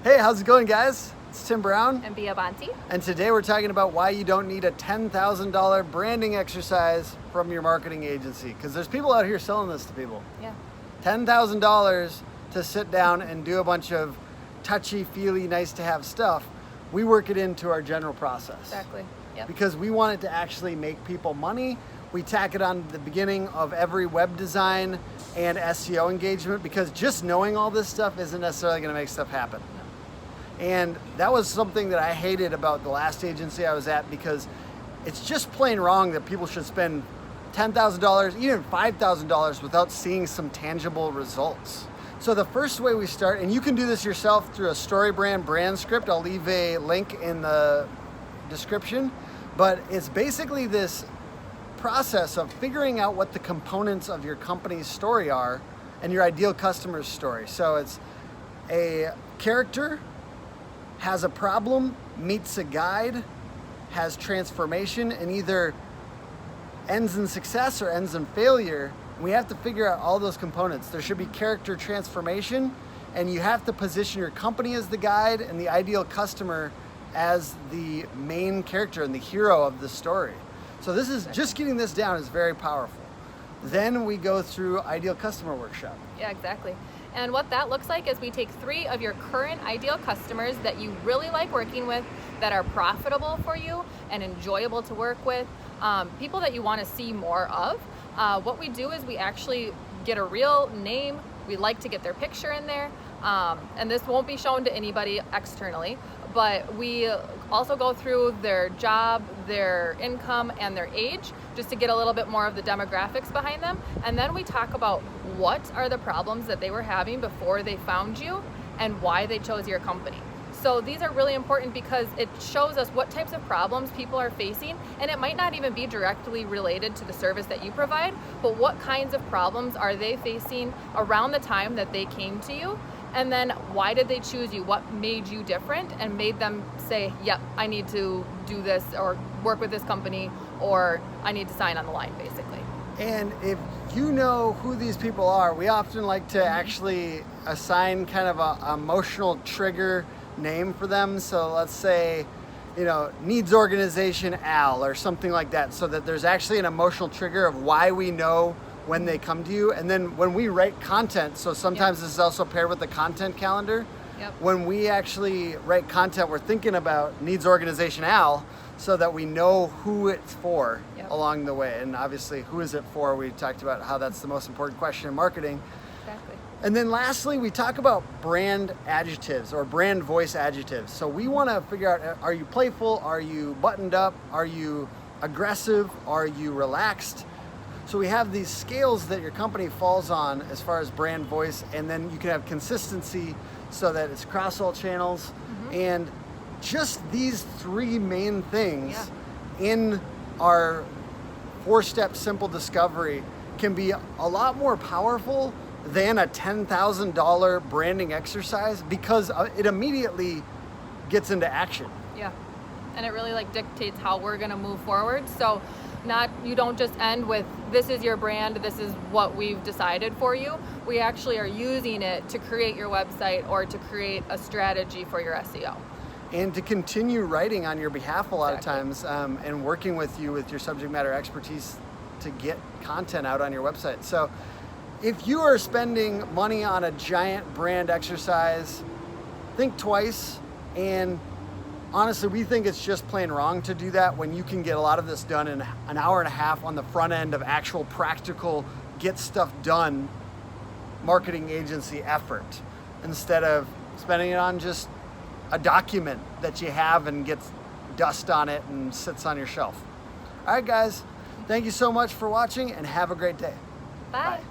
Hey, how's it going, guys? It's Tim Brown. And Bia Bonti. And today we're talking about why you don't need a $10,000 branding exercise from your marketing agency. Because there's people out here selling this to people. Yeah. $10,000 to sit down and do a bunch of touchy-feely, nice-to-have stuff. We work it into our general process. Exactly. Yep. Because we want it to actually make people money. We tack it on the beginning of every web design and SEO engagement, because just knowing all this stuff isn't necessarily going to make stuff happen. And that was something that I hated about the last agency I was at, because it's just plain wrong that people should spend $10,000, even $5,000 without seeing some tangible results. So the first way we start, and you can do this yourself through a StoryBrand brand script. I'll leave a link in the description, but it's basically this process of figuring out what the components of your company's story are and your ideal customer's story. So it's a character, has a problem, meets a guide, has transformation, and either ends in success or ends in failure. We have to figure out all those components. There should be character transformation, and you have to position your company as the guide and the ideal customer as the main character and the hero of the story. So this is just getting this down is very powerful. Then we go through ideal customer workshop. Yeah, exactly. And what that looks like is we take 3 of your current ideal customers that you really like working with, that are profitable for you and enjoyable to work with, people that you want to see more of. What we do is we actually get a real name. We like to get their picture in there. And this won't be shown to anybody externally, but we also go through their job, their income, and their age, just to get a little bit more of the demographics behind them. And then we talk about what are the problems that they were having before they found you and why they chose your company. So these are really important because it shows us what types of problems people are facing, and it might not even be directly related to the service that you provide, but what kinds of problems are they facing around the time that they came to you, and then why did they choose you? What made you different and made them say, yep, I need to do this or work with this company, or I need to sign on the line, basically. And if you know who these people are, we often like to actually assign kind of a emotional trigger name for them. So let's say, needs organization Al or something like that, so that there's actually an emotional trigger of why we know when they come to you. And then when we write content, so sometimes this is also paired with the content calendar. Yep. When we actually write content, we're thinking about needs organization Al, so that we know who it's for along the way. And obviously, who is it for? We talked about how that's the most important question in marketing. Exactly. And then lastly, we talk about brand adjectives or brand voice adjectives. So we want to figure out, are you playful? Are you buttoned up? Are you aggressive? Are you relaxed? So we have these scales that your company falls on as far as brand voice, and then you can have consistency so that it's across all channels. And just these 3 main things in our 4-step simple discovery can be a lot more powerful than a $10,000 branding exercise, because it immediately gets into action. Yeah, and it really dictates how we're gonna move forward. So you don't just end with, this is your brand, this is what we've decided for you. We actually are using it to create your website or to create a strategy for your SEO. And to continue writing on your behalf a lot of times, and working with you with your subject matter expertise to get content out on your website. So if you are spending money on a giant brand exercise, think twice. And honestly, we think it's just plain wrong to do that when you can get a lot of this done in an hour and a half on the front end of actual practical get stuff done marketing agency effort, instead of spending it on just a document that you have and gets dust on it and sits on your shelf. All right, guys, thank you so much for watching, and have a great day. Bye. Bye.